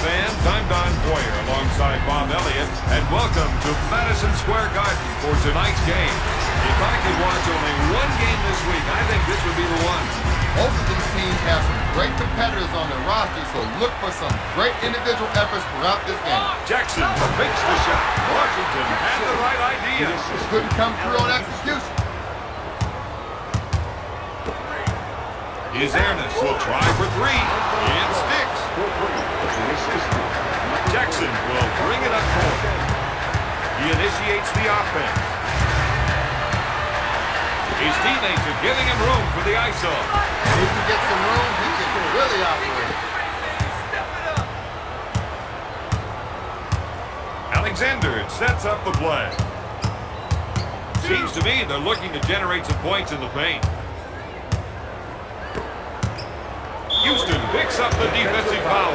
fans, I'm Don Boyer alongside Bob Elliott, and welcome to Madison Square Garden for tonight's game. If I could watch only one game this week, I think this would be the one. Both of these teams have some great competitors on their roster, so look for some great individual efforts throughout this game. Jackson fakes the shot. Washington had the right idea. Couldn't come through on execution. His Ernest will try for three. It sticks. Jackson will bring it up court. He initiates the offense. His teammates are giving him room for the ISO. If he can get some room, he can really operate. Alexander sets up the play. Seems to me they're looking to generate some points in the paint. Houston picks up the defensive foul.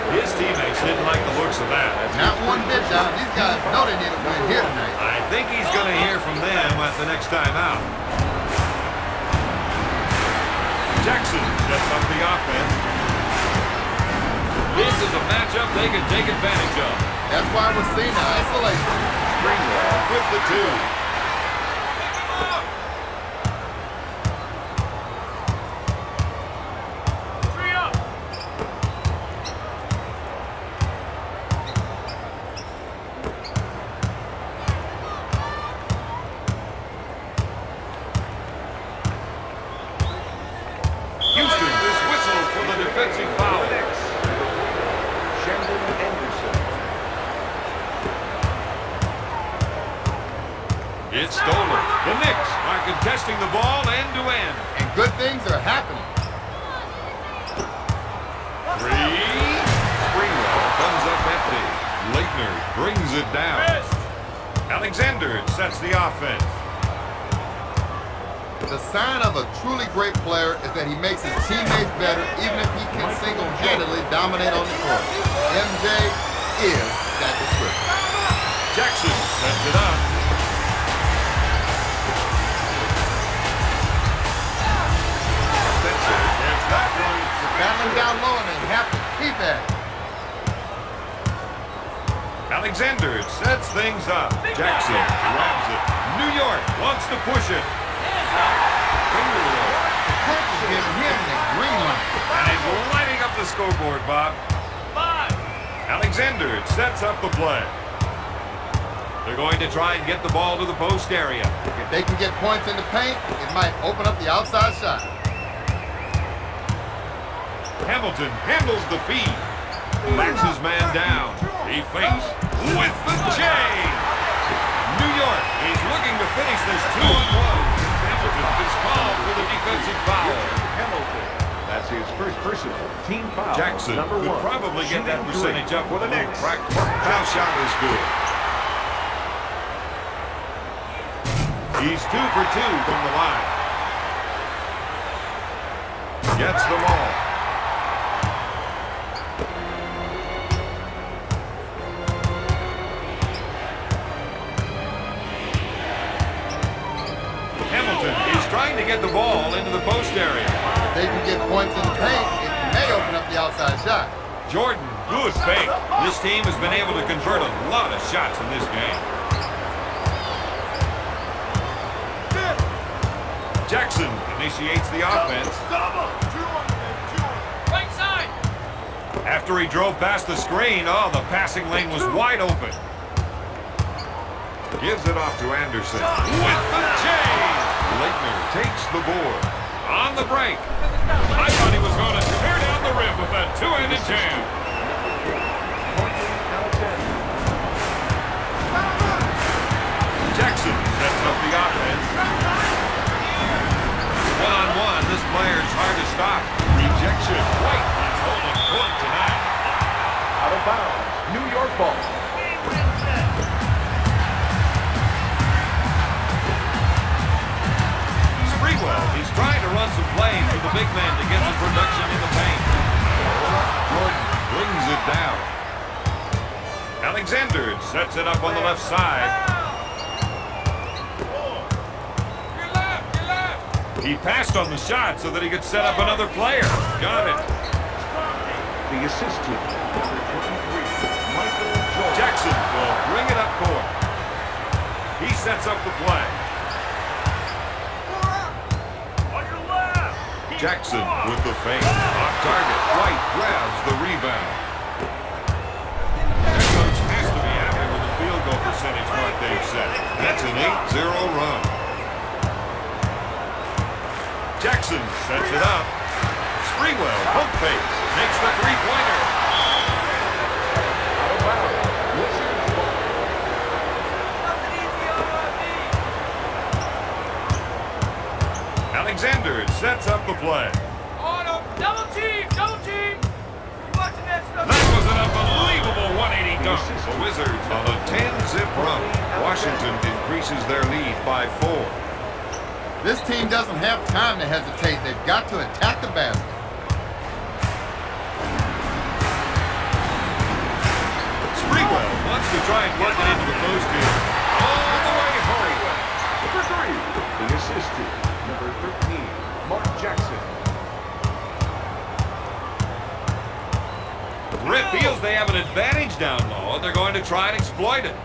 His teammates didn't like the looks of that. Not one bit, Don. These guys know they need a win here tonight. I think he's going to hear from them at the next time out. Jackson sets up the offense. This is a matchup they can take advantage of. That's why we're seeing the isolation. Greenwell with the two. It's stolen. The Knicks are contesting the ball end-to-end. And good things are happening. Three. Greenwell comes up empty. Leitner brings it down. Alexander sets the offense. The sign of a truly great player is that he makes his teammates better even if he can single-handedly dominate on the court. MJ is that description. Jackson sets it up. Battling down low and they have to keep at it. Alexander sets things up. Jackson grabs it. New York wants to push it. Coach is giving him the green light. And he's lighting up the scoreboard, Bob. Alexander sets up the play. They're going to try and get the ball to the post area. If they can get points in the paint, it might open up the outside shot. Hamilton handles the feed. Backs his man down. He fakes with the J. New York is looking to finish this 2-on-1. Hamilton is called for the defensive foul. Hamilton. That's his first personal team foul. Jackson could probably get that percentage up with a little practice. Foul shot is good. He's 2 for 2 from the line. Gets the ball. Trying to get the ball into the post area. If they can get points in the paint, it may open up the outside shot. Jordan, good fake. This team has been able to convert a lot of shots in this game. Jackson initiates the offense. Right side. After he drove past the screen, oh, the passing lane was wide open. Gives it off to Anderson. With the J! Leitner takes the board. On the break. I thought he was going to tear down the rim with that two-handed jam. Jackson sets up the offense. One-on-one, this player's hard to stop. Rejection. White is holding point tonight. Out of bounds. New York ball. He's trying to run some plays for the big man to get some production in the paint. Jordan brings it down. Alexander sets it up on the left side. He passed on the shot so that he could set up another player. Got it. The assist to number 23, Michael Jordan. Jackson will bring it up court. He sets up the play. On your left. Jackson with the feint. Off target. White grabs the rebound. Their coach has to be happy with the field goal percentage mark they've set. That's an 8-0 run. Jackson sets it up. Sprewell, pump fakes, makes the three-pointer. Out of bounds. Wizards ball. Nothing easy on RD. Alexander sets up the play. On him. Double team. Double team. Watching that stuff. That was an unbelievable 180 dunk. The Wizards on a 10-zip run. Washington increases their lead by 4. This team doesn't have time to hesitate. They've got to attack the basket. Sprewell wants to try and work it into the post here. All the way home. For 3. The assist to number 13, Mark Jackson. Rip feels they have an advantage down low, and they're going to try and exploit it.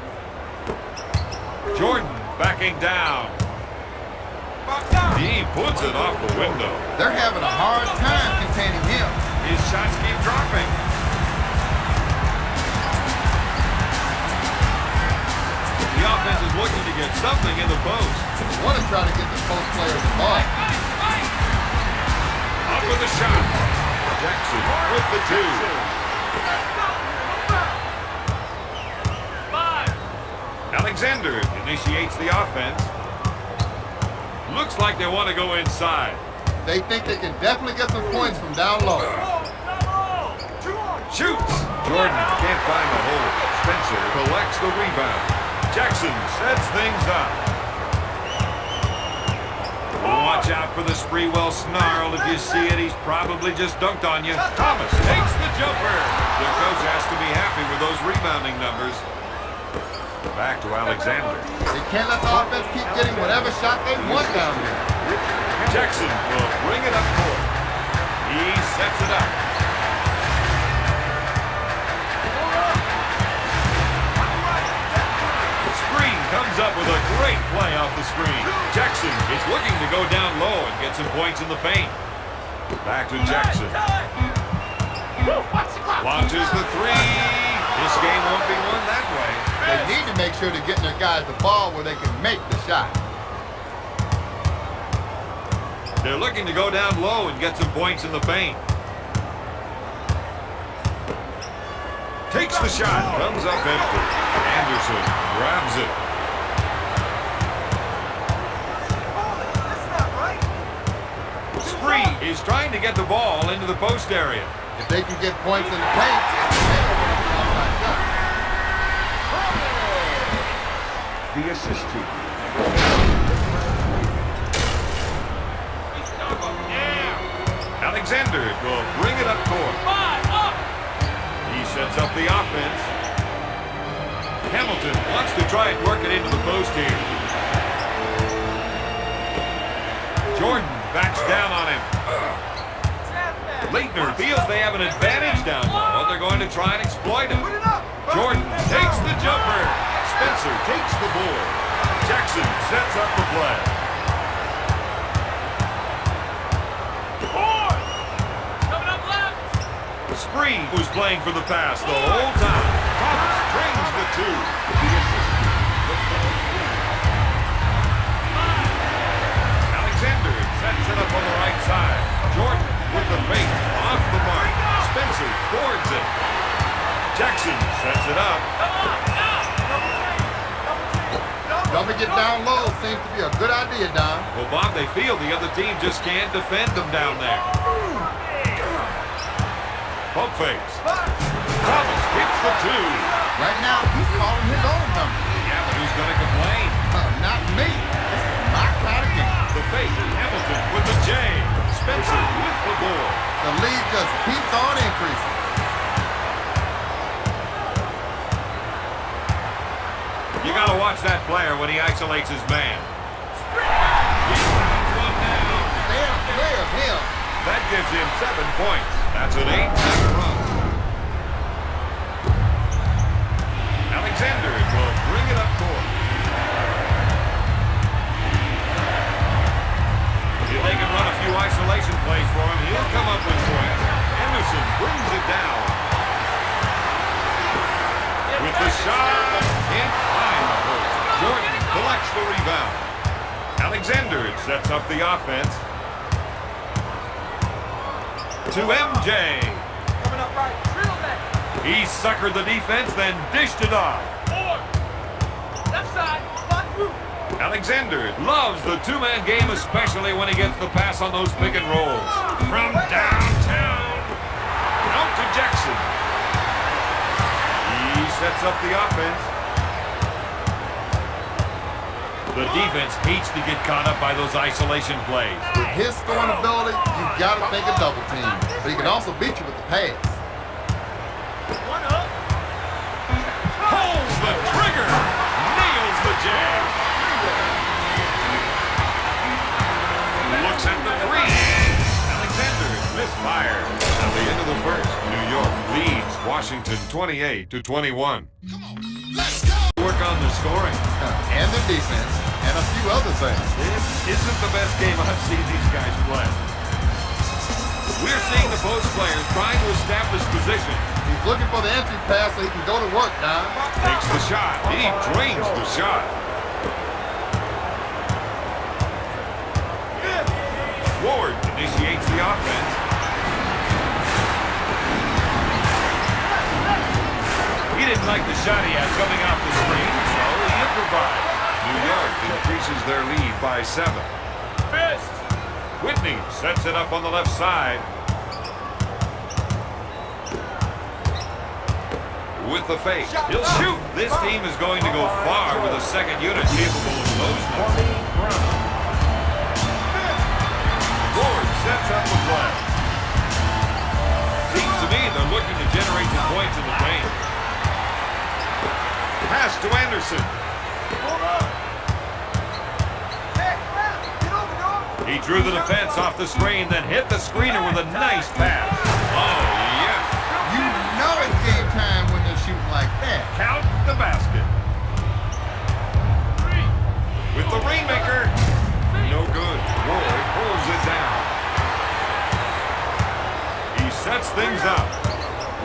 Jordan backing down. He puts it off the window. They're having a hard time containing him. His shots keep dropping. The offense is looking to get something in the post. They want to try to get the post players involved. Up with the shot. Jackson with the 2. Alexander initiates the offense. Looks like they want to go inside. They think they can definitely get some points from down low. Shoots. Jordan can't find the hole. Spencer collects the rebound. Jackson sets things up. Watch out for the Sprewell snarl. If you see it, he's probably just dunked on you. Thomas takes the jumper. The coach has to be happy with those rebounding numbers. Back to Alexander. They can't let the offense keep getting whatever shot they want down here. Jackson will bring it up court. He sets it up. Spree comes up with a great play off the screen. Jackson is looking to go down low and get some points in the paint. Back to Jackson. Launches the 3. This game won't be won that way. They need to make sure they're getting their guys the ball where they can make the shot. They're looking to go down low and get some points in the paint. Takes the shot, comes up empty. Anderson grabs it. Spree is trying to get the ball into the post area. If they can get points in the paint, The assist to Alexander will bring it up court. He sets up the offense. Hamilton wants to try and work it into the post here. Jordan backs down on him. Leitner feels they have an advantage down low, and they're going to try and exploit it. Jordan takes the jumper. Spencer takes the board. Jackson sets up the play. Spree was playing for the pass the whole time. Thomas brings the 2. Alexander sets it up on the right side. Jordan with the fake off the mark. Spencer boards it. Jackson sets it up. Dumping it down low seems to be a good idea, Don. Well, Bob, they feel the other team just can't defend them down there. Pump fakes. Thomas hits the 2. Right now, he's calling his own number. Yeah, but who's going to complain? Not me. This is my kind of game. The fake. Hamilton with the J. Spencer with the board. The lead just keeps on increasing. You got to watch that player when he isolates his man. He found one now. Stay clear of him. That gives him 7 points. That's an 8-0 run. Alexander will bring it up court. If they can run a few isolation plays for him, he'll come up with points. Anderson brings it down. With the shot, can't find the hole. Jordan collects the rebound. Alexander sets up the offense. To MJ. Coming up right. Dribble that. He suckered the defense, then dished it off. Left side. Block move. Alexander loves the two-man game, especially when he gets the pass on those pick and rolls. From downtown, out to Jackson. He sets up the offense. The defense hates to get caught up by those isolation plays. With his scoring ability, you got to think a double team. But he can also beat you with the pass. One up. Pulls the trigger. Nails the jam. Looks at the three. Alexander misfired. At the end of the first, New York leads Washington 28-21. Work on the scoring. And the defense, and a few other things. This isn't the best game I've seen these guys play. We're seeing the post players trying to establish position. He's looking for the entry pass so he can go to work, Don. Takes the shot. He drains the shot. Ward initiates the offense. He didn't like the shot he had coming off the screen, so he improvised. New York increases their lead by 7. Fist. Whitney sets it up on the left side. With the fake, he'll shoot. This team is going to go far with a second unit capable of those numbers. Ward sets up the play. Seems to me they're looking to generate some points in the paint. Pass to Anderson. He drew the defense off the screen, then hit the screener with a nice pass. Oh, yes. You know it's game time when they're shooting like that. Count the basket. With the rainmaker. No good. Ward pulls it down. He sets things up.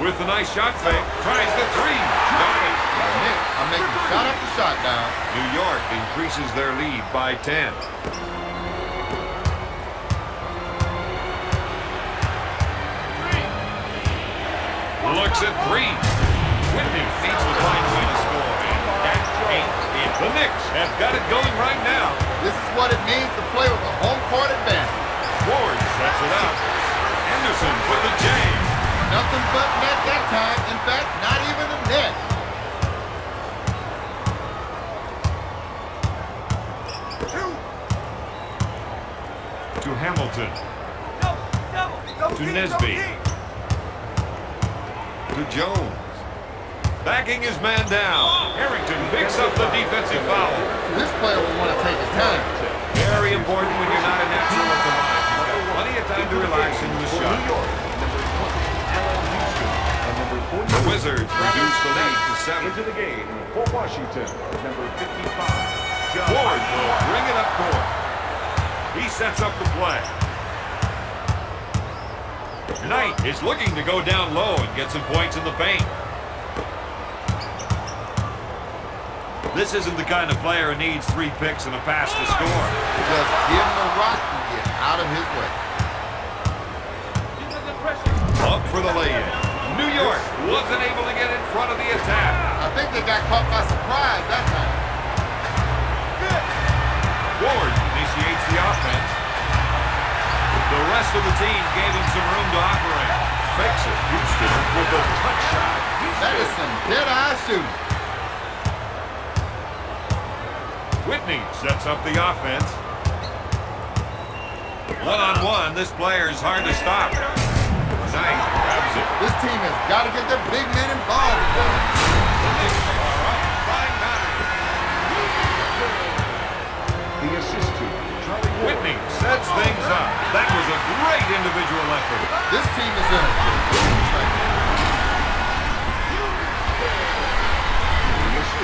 With a nice shot fake. Tries the three. Got it. Knicks are making shot after shot down. New York increases their lead by 10. Looks at three. Whitney needs to find a way to score. And that ain't it. The Knicks have got it going right now. This is what it means to play with a home court advantage. Ward sets it up. Anderson with the J. Nothing but net that time. In fact, not even a net. To Hamilton. Double To team, Nesby. double team. To Jones. Backing his man down. Harrington picks up the defensive foul. This player will want to take his time. Very important when you're not a natural at the line. You've got plenty of time to relax into the shot. The Wizards reduce the lead to 7. Into the game for Washington, number 55. Ward will bring it up court. He sets up the play. Knight is looking to go down low and get some points in the paint. This isn't the kind of player who needs 3 picks and a pass to score. Just give him a rock and get out of his way. Up for the lay-in. New York wasn't able to get in front of the attack. I think they got caught by surprise that time. Ward initiates the offense. The rest of the team gave him some room to operate. Fakes it. Houston with a touch shot. That is some dead-eye shooting. Whitney sets up the offense. One-on-one, this player is hard to stop. Knight grabs it. This team has got to get their big men involved. The Knicks are up by 9. The assist to Charlie Ward. Whitney sets things up. That was a great individual effort. This team is in it. The assist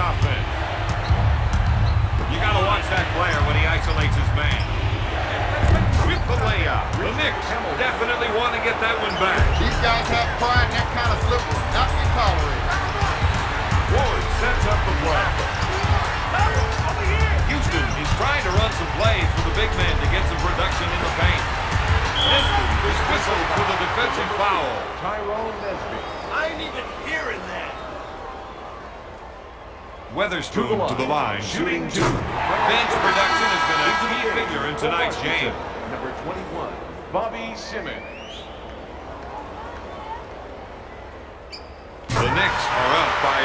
offense. You got to watch that player when he isolates his man. With the layup, the Knicks definitely want to get that one back. These guys have pride, and that kind of slip will not be tolerated. Ward sets up the play. Houston is trying to run some plays for the big man to get some production in the paint. Nesby is whistled for the defensive foul. Tyrone Nesby. I ain't even hearing that. Weatherspoon to the line, shooting 2. two. Bench production has been a key figure in tonight's game. Number 21, Bobby Simmons. The Knicks are up by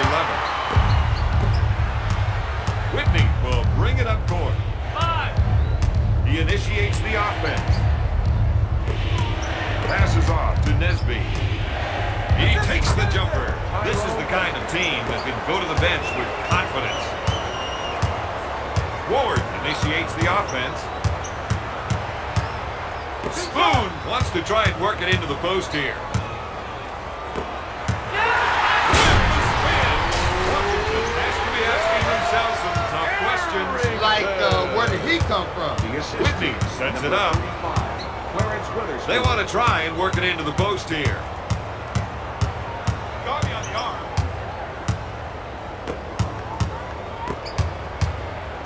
11. Whitney will bring it up court. 5. He initiates the offense. Passes off to Nesby. He takes the jumper. This is the kind of team that can go to the bench with confidence. Ward initiates the offense. Spoon wants to try and work it into the post here. Washington has to be asking themselves some tough questions. Like, where did he come from? Whitney sets it up. They want to try and work it into the post here. Got me on the arm.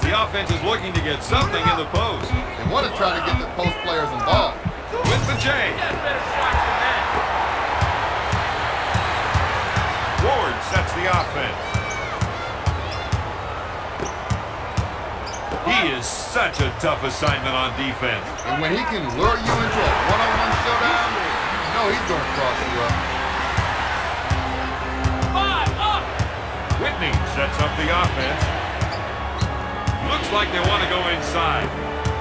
The offense is looking to get something in the post. They want to try to get the post players involved. With the J. That's better shot than that. Ward sets the offense. He is such a tough assignment on defense. And when he can lure you into a one-on-one showdown, you know he's going to cross you up. 5 up. Whitney sets up the offense. Looks like they want to go inside.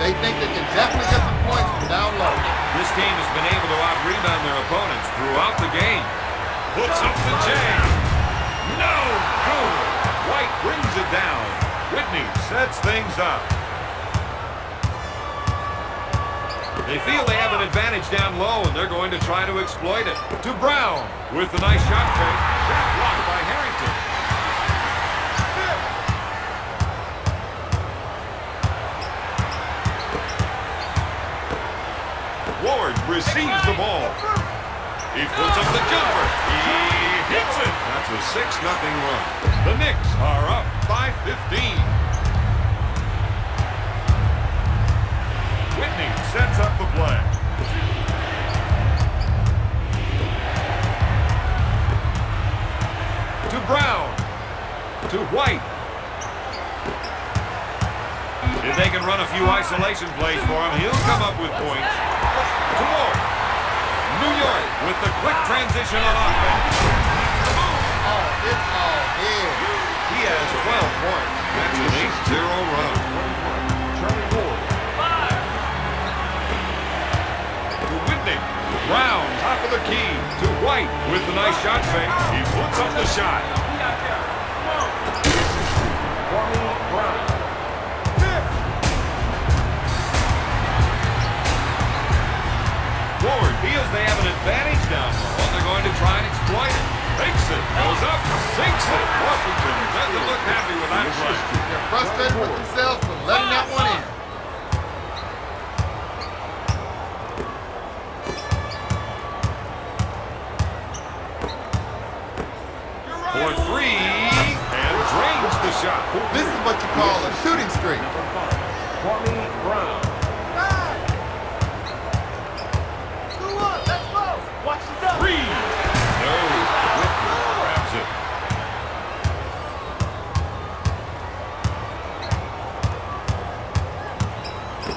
They think they can definitely get some points from down low. This team has been able to out-rebound their opponents throughout the game. Puts up the J. No good. White brings it down. Whitney sets things up. They feel they have an advantage down low, and they're going to try to exploit it. To Brown with a nice shot fake. Shot blocked by Harrington. Ward receives the ball. He puts up the jumper. He hits it. That's a 6-0 run. The Knicks are up by 15. Whitney sets up the play. To Brown. To White. If they can run a few isolation plays for him, he'll come up with points. To Ward. New York with the quick transition on offense. Oh, it's all in. He has 12 points. That's an 8-0 run. Charlie Ward. 5. To Whitney. Brown, top of the key. To White with the nice shot fake. He puts up the shot. We out there. Whoa. Kwame Brown. Ward feels they have an advantage down low, and they're going to try and exploit it. Fakes it, goes up, sinks it. Washington doesn't look happy with that play. They're frustrated with themselves for letting that one in. For 3, and drains the shot. This is what you call a shooting streak. Number 5, Kwame Brown. Let's go. Watch the dunk. 3. No. Whitney grabs it.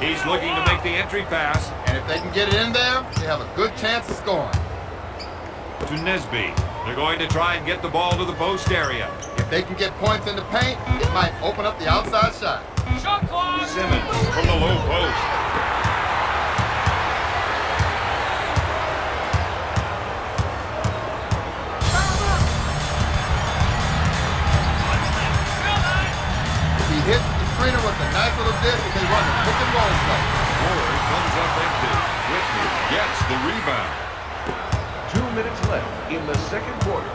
He's looking to make the entry pass And if they can get it in there, they have a good chance of scoring. to Nesby. They're going to try and get the ball to the post area. If they can get points in the paint, it might open up the outside shot. Shot clock. Simmons from the low post. He hits the screener with a nice little dip and they run a pick and roll play. Ward comes up empty. Whitney gets the rebound. 2 minutes left in the second quarter.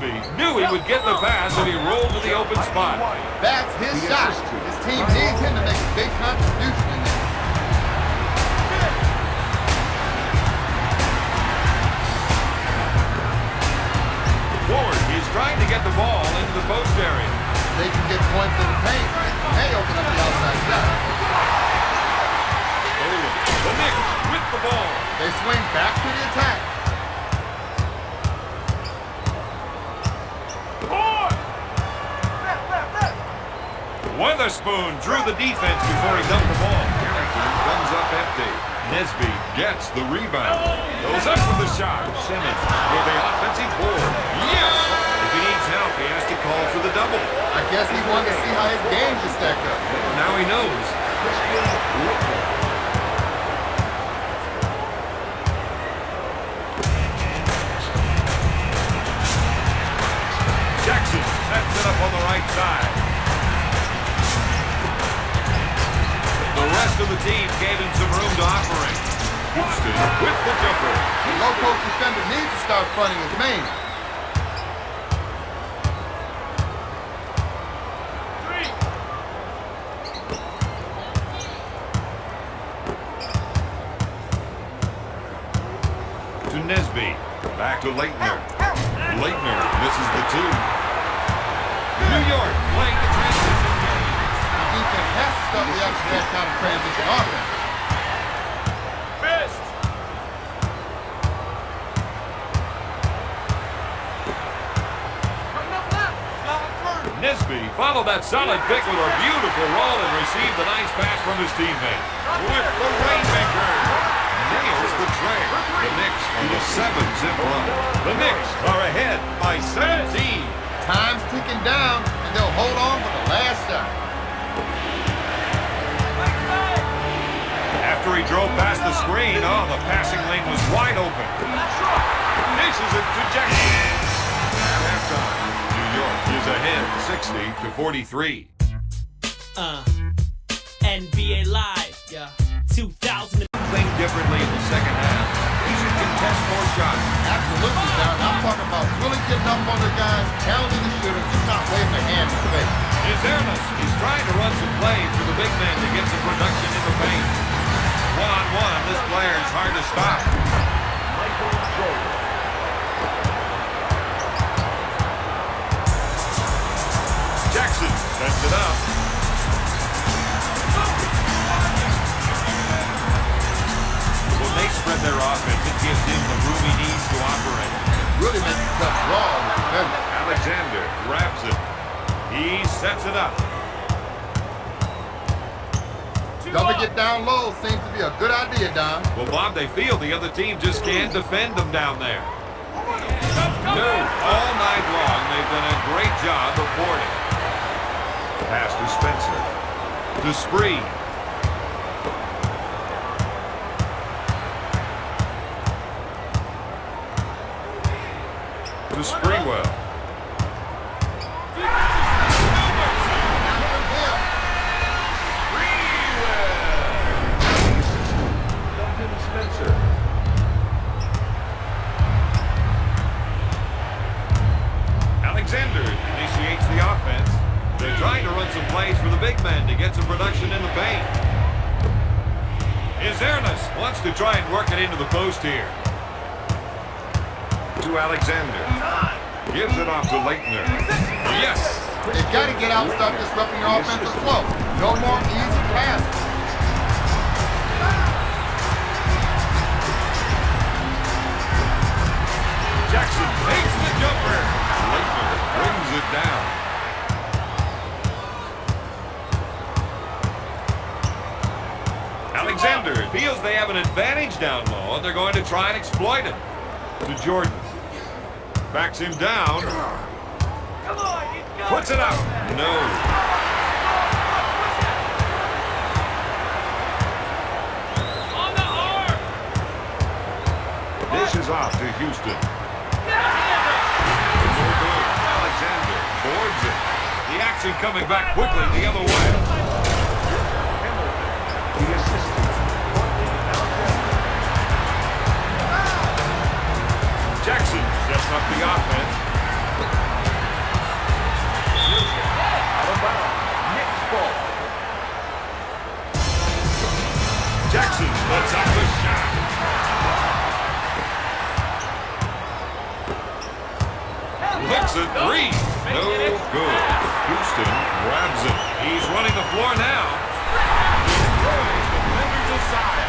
Nesby knew he would get the pass and he rolled to the open spot. That's his shot. His team needs him to make a big contribution in this. Ward is trying to get the ball into the post area. They can get points in the paint. May open up the outside shot. The Knicks with the ball. They swing back to the attack. Witherspoon drew the defense before he dumped the ball. Carrington comes up empty. Nesby gets the rebound. Goes up with the shot. Simmons with the offensive board. Yes! If he needs help, he has to call for the double. I guess he wanted to see how his game could stack up. Now he knows. Jackson sets it up on the right side. The rest of the team gave him some room to operate. Houston with the jumper. The low-post defender needs to start fronting his main. To Nesby. Back to Leitner. Leitner misses the two. New York playing the transition game. The defense has to stop the that kind of transition offense. Missed. Nesby followed that solid pick with a beautiful roll and received a nice pass from his teammate. With the rainmaker. Nails the tray. The Knicks on the 7-zip run. The Knicks are ahead by 17. Time's ticking down, and they'll hold on for the last shot. After he drove past the screen, the passing lane was wide open. Dishes it to Jackson. At halftime, New York is ahead 60-43. NBA Live, yeah, 2000. Playing differently in the second half. He should contest more shots. Absolutely, John. I'm talking about really getting up on the guys, challenging the shooter, just not waving their hand in the face. Izernas is trying to run some plays for the big man to get some production in the paint. One-on-one, this player is hard to stop. Jackson sets it up. When they spread their offense, it gives him the room he needs to operate. Really makes it tough draw on the defender. Alexander grabs it. He sets it up. Dumping it down low seems to be a good idea, Don. Well, Bob, they feel the other team just can't defend them down there. No, all night long, they've done a great job of boarding. Pass to Spencer. To Spree. To Sprewell. Spencer. Alexander initiates the offense. They're trying to run some plays for the big man to get some production in the paint. Izernas wants to try and work it into the post here. To Alexander. Gives it off to Leitner. Yes! They've got to get out and start disrupting your offensive flow. No more easy passes. Jackson takes the jumper. Leitner brings it down. Alexander feels they have an advantage down low, and they're going to try and exploit it. To Jordan. Backs him down. Come on, you got Puts it up. No. on the arm. Dishes off to Houston. Alexander boards it. The action coming back quickly the other way. The assistant. Jackson sets up the offense. Takes a three. No good. Houston grabs it. He's running the floor now. Throws defenders aside.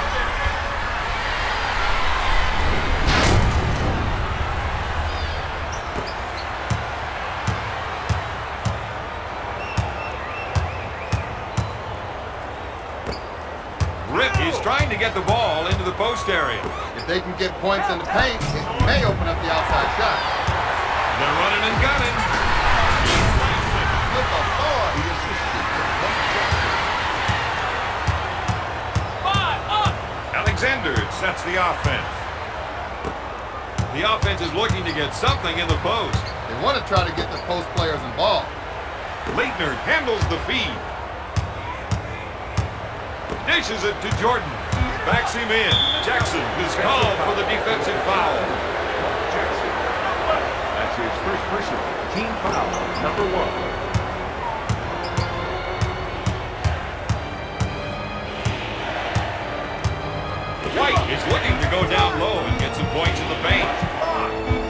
Rip is trying to get the ball into the post area. If they can get points in the paint, it may open up the outside shot. They're running and gunning. Good Lord. Alexander sets the offense. The offense is looking to get something in the post. They want to try to get the post players involved. Leitner handles the feed. Dishes it to Jordan. Backs him in. Jackson is called for the defensive foul. Jackson. That's his first personal team foul, number 1. White is looking to go down low and get some points in the paint.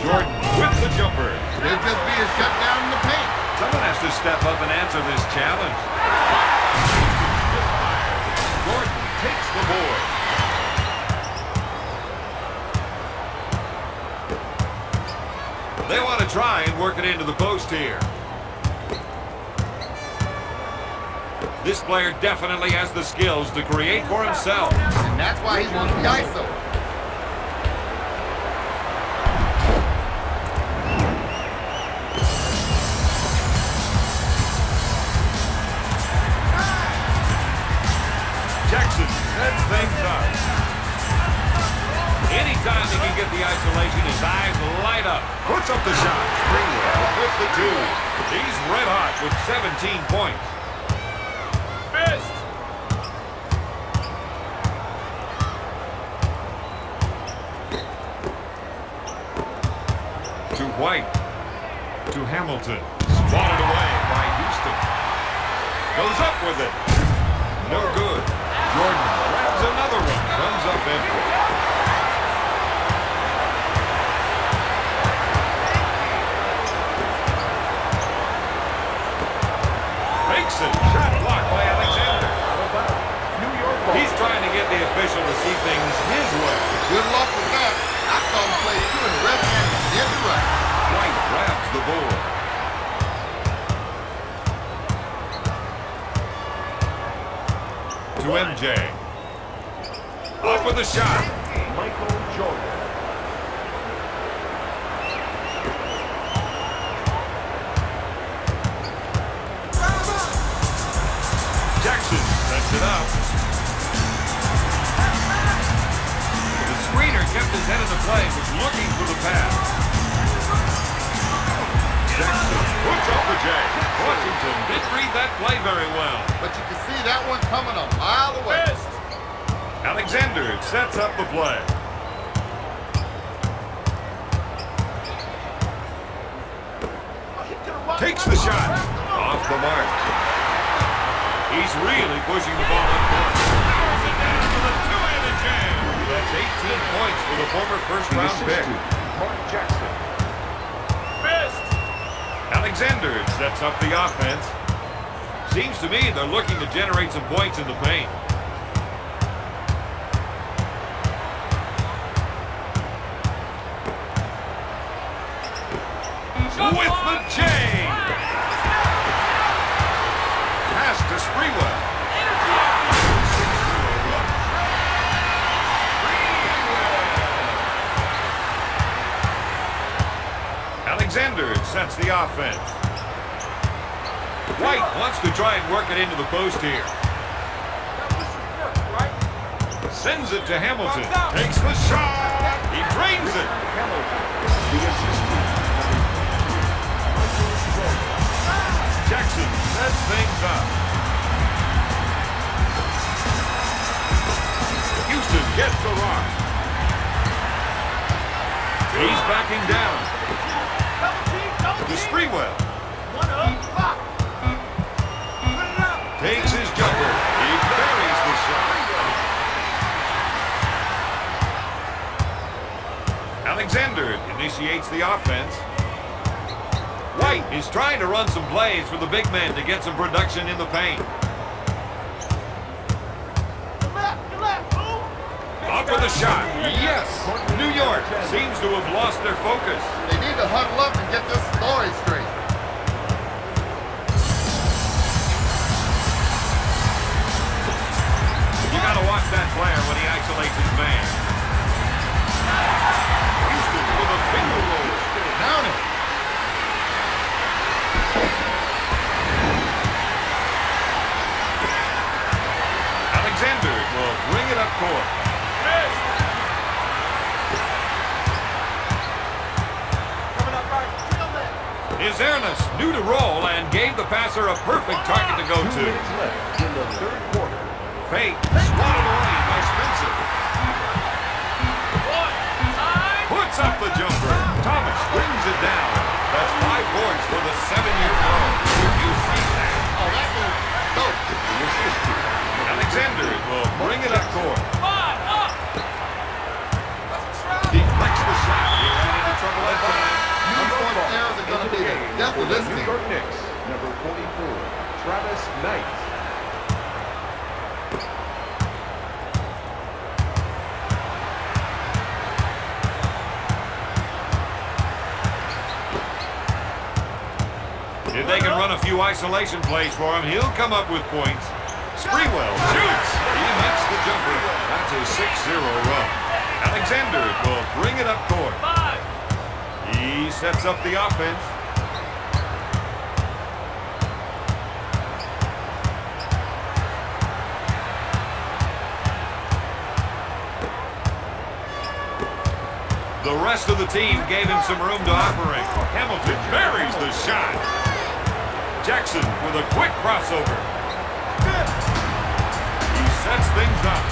Jordan with the jumper. They're just being shut down in the paint. Someone has to step up and answer this challenge. Jordan takes the board. They want to try and work it into the post here. This player definitely has the skills to create for himself. And that's why he wants the ISO. Jackson sets things up. Anytime he can get the isolation, his eyes light up. Puts up the shot. Springwell with the two. He's red hot with 17 points. Missed. To White. To Hamilton. Swatted away by Houston. Goes up with it. No good. Jordan grabs another one. Comes up empty. Makes it. Shot blocked by Alexander. He's trying to get the official to see things his way. Good luck with that. I saw him play two and the ref had him dead to right. White grabs the board. To MJ. Up with a shot. Michael Jordan. Jackson sets it up. The screener kept his head in the play, was looking for the pass. Jackson puts up the J. Washington didn't read that play very well. But you can see that one coming a mile away. Alexander sets up the play. Takes the shot. Off the mark. He's really pushing the ball up court. Down to the two-handed jam. That's 18 points for the former first-round pick. Mark Jackson. Missed. Alexander sets up the offense. Seems to me they're looking to generate some points in the paint. With the chain. Pass to Sprewell. Alexander sets the offense. White wants to try and work it into the post here. Sends it to Hamilton. Takes the shot. He drains it. The assistant. Jackson sets things up. Houston gets the rock. He's backing down. To Sprewell. Takes his jumper. He buries the shot. Alexander initiates the offense. White is trying to run some plays for the big man to get some production in the paint. Up with a shot. Yes. New York seems to have lost their focus. They need to huddle up and get this story straight. You got to watch that player when he isolates his man. Houston with a finger roll. Down it. Alexander will bring it up court. Is Ernest knew to roll and gave the passer a perfect target to go 2 to. minutes left in the third quarter. Fake swatted away by Spencer. Puts up the jumper. Thomas brings it down. That's 5 points for the 7-year pro. Did you see that? Oh, that was dope. Alexander will bring it up court. Deflects the shot. He ran into trouble at time. Two-point errors are going to be the death of this New team. York Knicks, number 44, Travis Knight. If they can run a few isolation plays for him, he'll come up with points. Sprewell shoots. He makes the jumper. That's a 6-0 run. Alexander will bring it up court. He sets up the offense. The rest of the team gave him some room to operate. Hamilton buries the shot. Jackson with a quick crossover. He sets things up.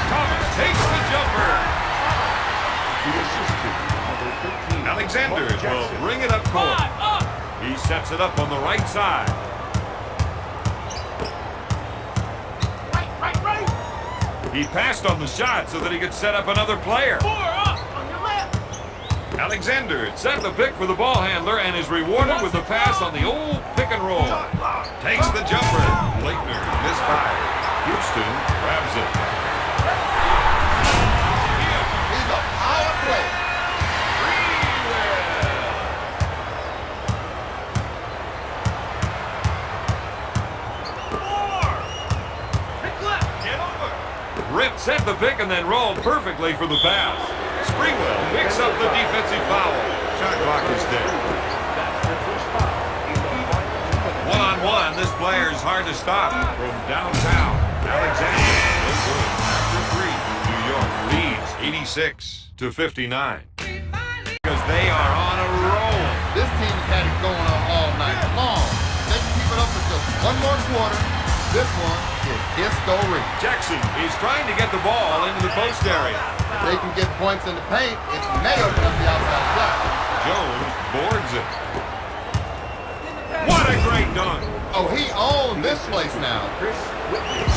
Thomas takes the jumper. The assistant, number 13, Alexander Mark will Jackson. bring it up court. He sets it up on the right side. He passed on the shot so that he could set up another player. Alexander set the pick for the ball handler and is rewarded with the pass on the old pick and roll. Takes the jumper. Leitner misfired. Houston grabs it. He's a power player. Rip set the pick and then rolled perfectly for the pass. Sprewell picks up the defensive foul. Shot clock is dead. That's the first foul in the final 2 minutes. One-on-one, this player is hard to stop from downtown. Alexander is good. After 3, New York leads 86-59. Because they are on a roll. This team's had it going on all night long. They can keep it up for just one more quarter. This one is history. Jackson is trying to get the ball into the post area. If they can get points in the paint, it may open up the outside shot. Jones boards it. What a great dunk. Oh, he owns this place now. Chris Whitney.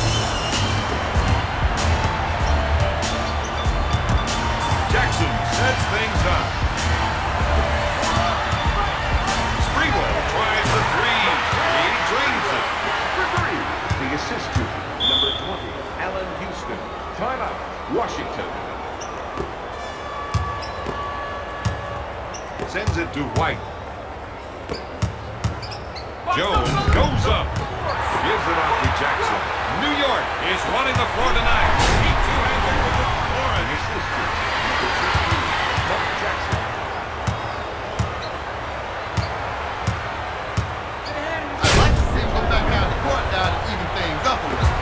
Jackson sets things up. Sprewell tries the 3. He drains it. For 3, the assistant, number 20, Allen Houston. Timeout, Washington. Sends it to White. Jones goes up. Gives it off to Jackson. New York is running the floor tonight. He two-handed with the The orange. assistant, number 15, Mark Jackson. I'd like to see him go back down the court now to even things up a little.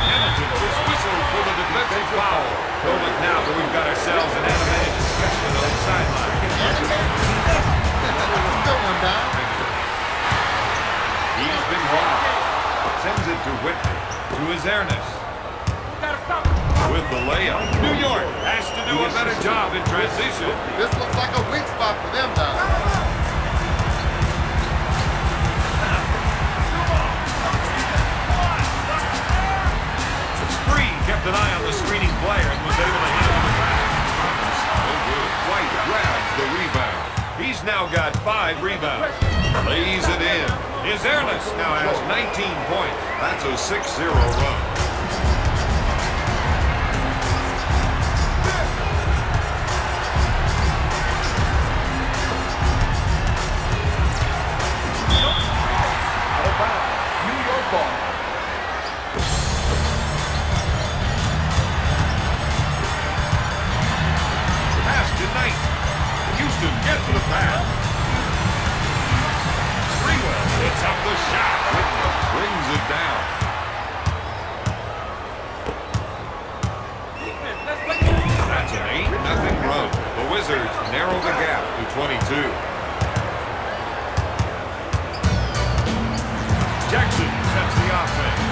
Hamilton was whistled for the defensive foul. Go look now, but we've got ourselves an animated discussion on the sideline. Still one down. He's been blocked. Sends it to Whitney. To his Ernest. With the layup. New York has to do a better job in transition. This looks like a weak spot for them, Don. Inside rebound. Lays it in. His airless now has 19 points. That's a 6-0 run. Out of bounds. New York ball. Pass to Knight. Houston gets to the pass. Sprewell hits up the shot. Whitman brings it down. That's an 8-0 run. The Wizards narrow the gap to 22. Jackson sets the offense.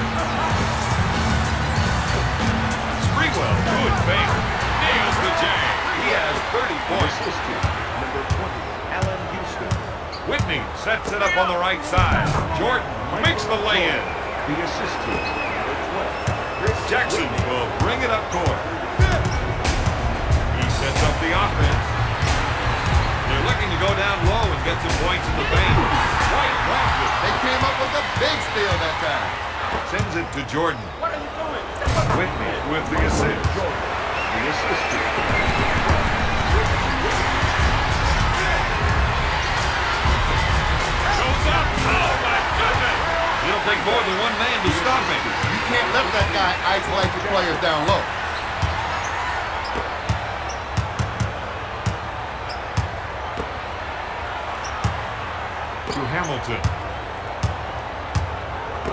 Sprewell, good fake. Nails the jam. He has 30 points. Assist to number 20, Allen Houston. Whitney sets it up on the right side. Jordan makes the lay-in. The assist to number 12, Chris Jackson Whitney. will bring it up court. He sets up the offense. They're looking to go down low and get some points in the paint. White grabs it. They came up with a big steal that time. Sends it to Jordan. What are you doing? Whitney with the assist. The assist to Goes up. Oh, my goodness. It'll take more than one man to stop him. You can't let that guy isolate your players down low. To Hamilton.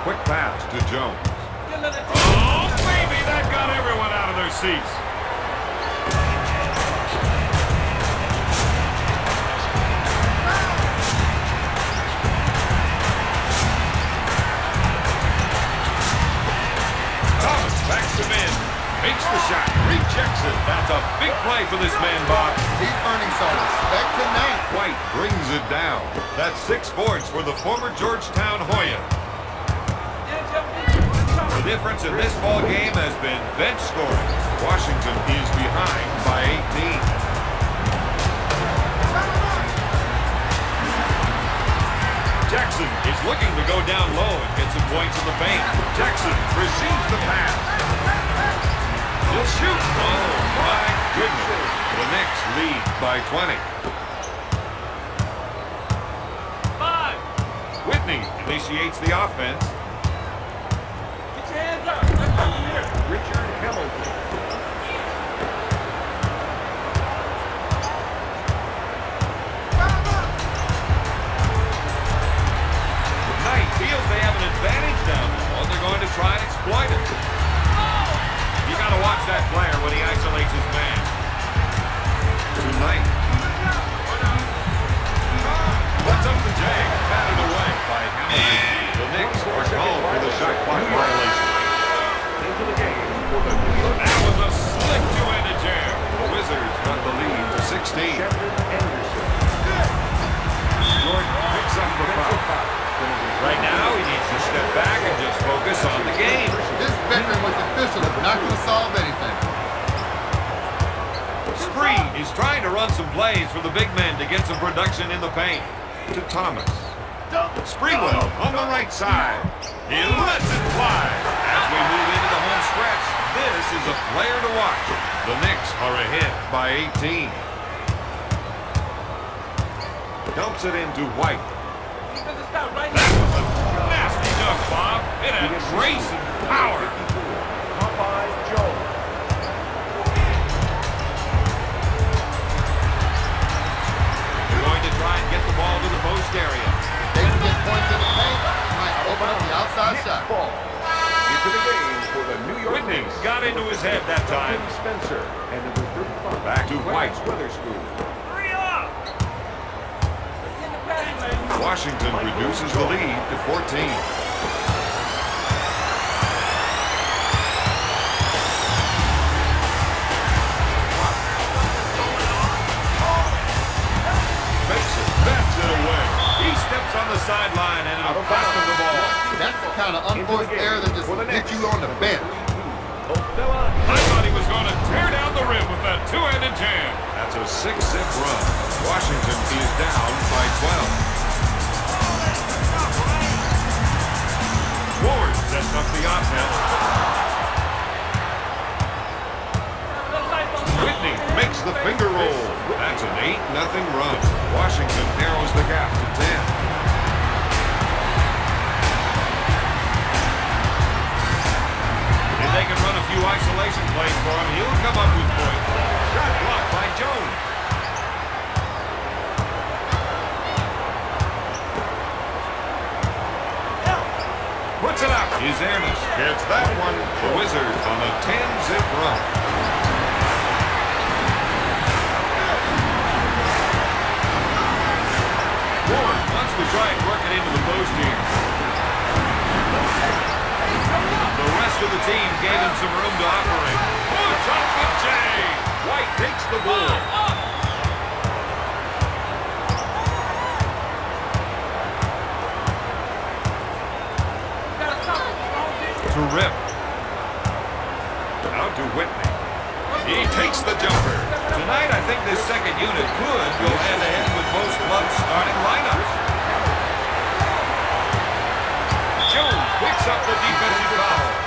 Quick pass to Jones. Oh, baby, that got everyone out of their seats. Thomas backs him in. Makes the shot. Rejects it. That's a big play for this man, Bob. He's earning some respect tonight. White brings it down. That's 6 points for the former Georgetown Hoya. The difference in this ball game has been bench scoring. Washington is behind by 18. Jackson is looking to go down low and get some points in the paint. Jackson receives the pass. He'll shoot. Oh, my goodness. The Knicks lead by 20. 5. Whitney initiates the offense. Get your hands up. Let's go here. Richard Hamilton. Knight feels they have an advantage down low, and they're going to try and exploit it. You got to watch that player when he isolates his man. To Knight. Puts up the jag, batted away by Hamilton. The Knicks are called for the shot clock violation. Into the game for the New York That was a slick two-handed jam. The Wizards got the lead to 16. Sheldon Anderson. Jordan picks up the foul. Right now, he needs to step back and just focus on the game. This veteran with the official is not going to solve anything. Spree is trying to run some plays for the big men to get some production in the paint. To Thomas. Sprewell on the right side. He lets it fly. As we move into the home stretch, this is a player to watch. The Knicks are ahead by 18. Dumps it into White. Stop right That here. was a nasty dunk, Bob. It had grace and power. Popeye Jones. They're going to try and get the ball to the post area. They can get points in the paint. Might open up the outside shot. Ball. Into the game for the New York Whitney Knicks. got into his head that time. Duncan Spencer and number 35. Back to White. Clarence Witherspoon. Hurry up. Let's get the pass, man. Washington reduces the lead to 14. Makes it, bats it away. He steps on the sideline and it'll cost him the ball. That's the kind of unforced error that just gets you on the bench. I thought he was going to tear down the rim. rim with that two-handed jam. That's a 6-zip run. Washington is down by 12. Ward sets up the offense. Whitney makes the finger roll. That's an 8-0 run. Washington narrows the gap to 10. If they can run a few isolation plays for him, he'll come up with points. Shot blocked by Jones. Puts it up. Is Ernest. Gets that one. The Wizards on a 10-zip run. Ward wants to try and work it into the post here. The rest of the team gave him some room to operate. Puts up the J. White takes the ball. To Rip. Out to Whitney. He takes the jumper. Tonight, I think this second unit could go hand-to-hand with most clubs' starting lineups. Jones picks up the defensive foul.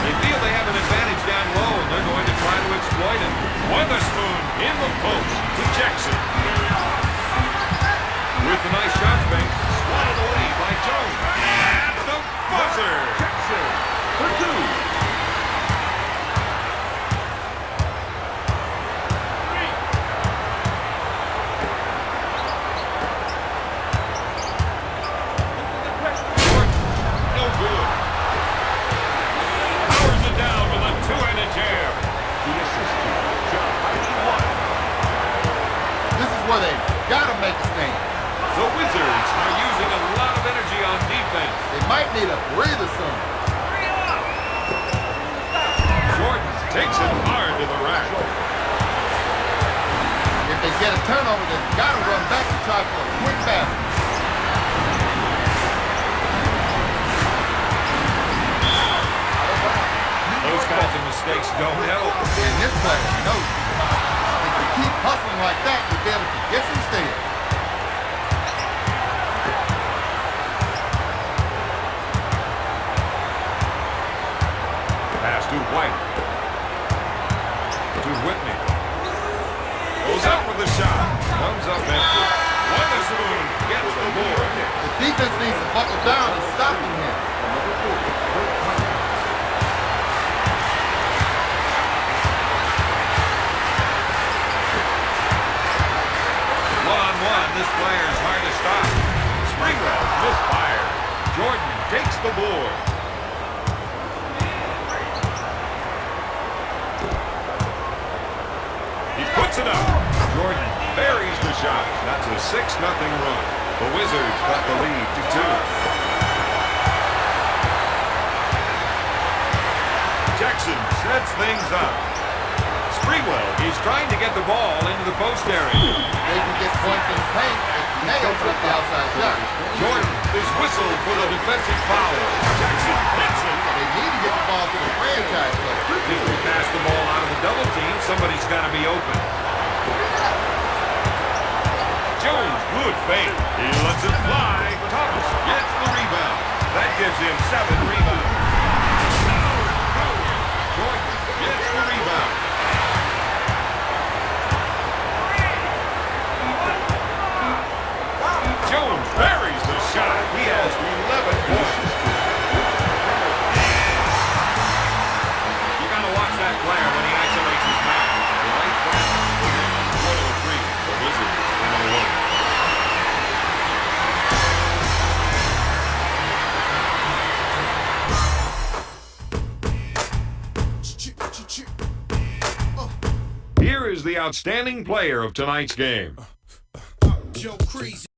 They feel they have an advantage down low, and they're going to try to exploit it. Witherspoon in the post to Jackson. With the nice shot fake, swatted away by Jones. And the buzzer. Jackson for two. No good. Powers it down with a two-handed jam. The assistant, John one. This is where they got to make a stand. The Wizards are using a lot of energy on defense. They might need a breather soon. Jordan takes it hard to the rack. If they get a turnover, they've got to run back and try for a quick basket. Those kinds of mistakes don't help. And this player knows it. If you keep hustling like that, you'll be able to get some steals. Pass to White. To Whitney. Goes up with the shot. Comes up empty. Witherspoon gets the board. The defense needs to buckle down and stop him here. One-on-one, this player is hard to stop. Springwell misfires. Jordan takes the board. He puts it up. Jordan buries the shot. That's a 6-0 run. The Wizards cut the lead to 2. Jackson sets things up. Sprewell is trying to get the ball into the post area. They can get points in the paint. They nail with the outside shot. Jordan is whistled for the defensive foul. Jackson hits it. They need to get the ball to the franchise player. If we pass the ball out of the double team, somebody's got to be open. Jones, good fake. He lets it fly. Thomas gets the rebound. That gives him 7 rebounds. Jordan gets the rebound. Jones buries the shot. He has 11 points. You got to watch that player when he isolates his man. The right back. 103. The Wizards in the 1. Here is the outstanding player of tonight's game.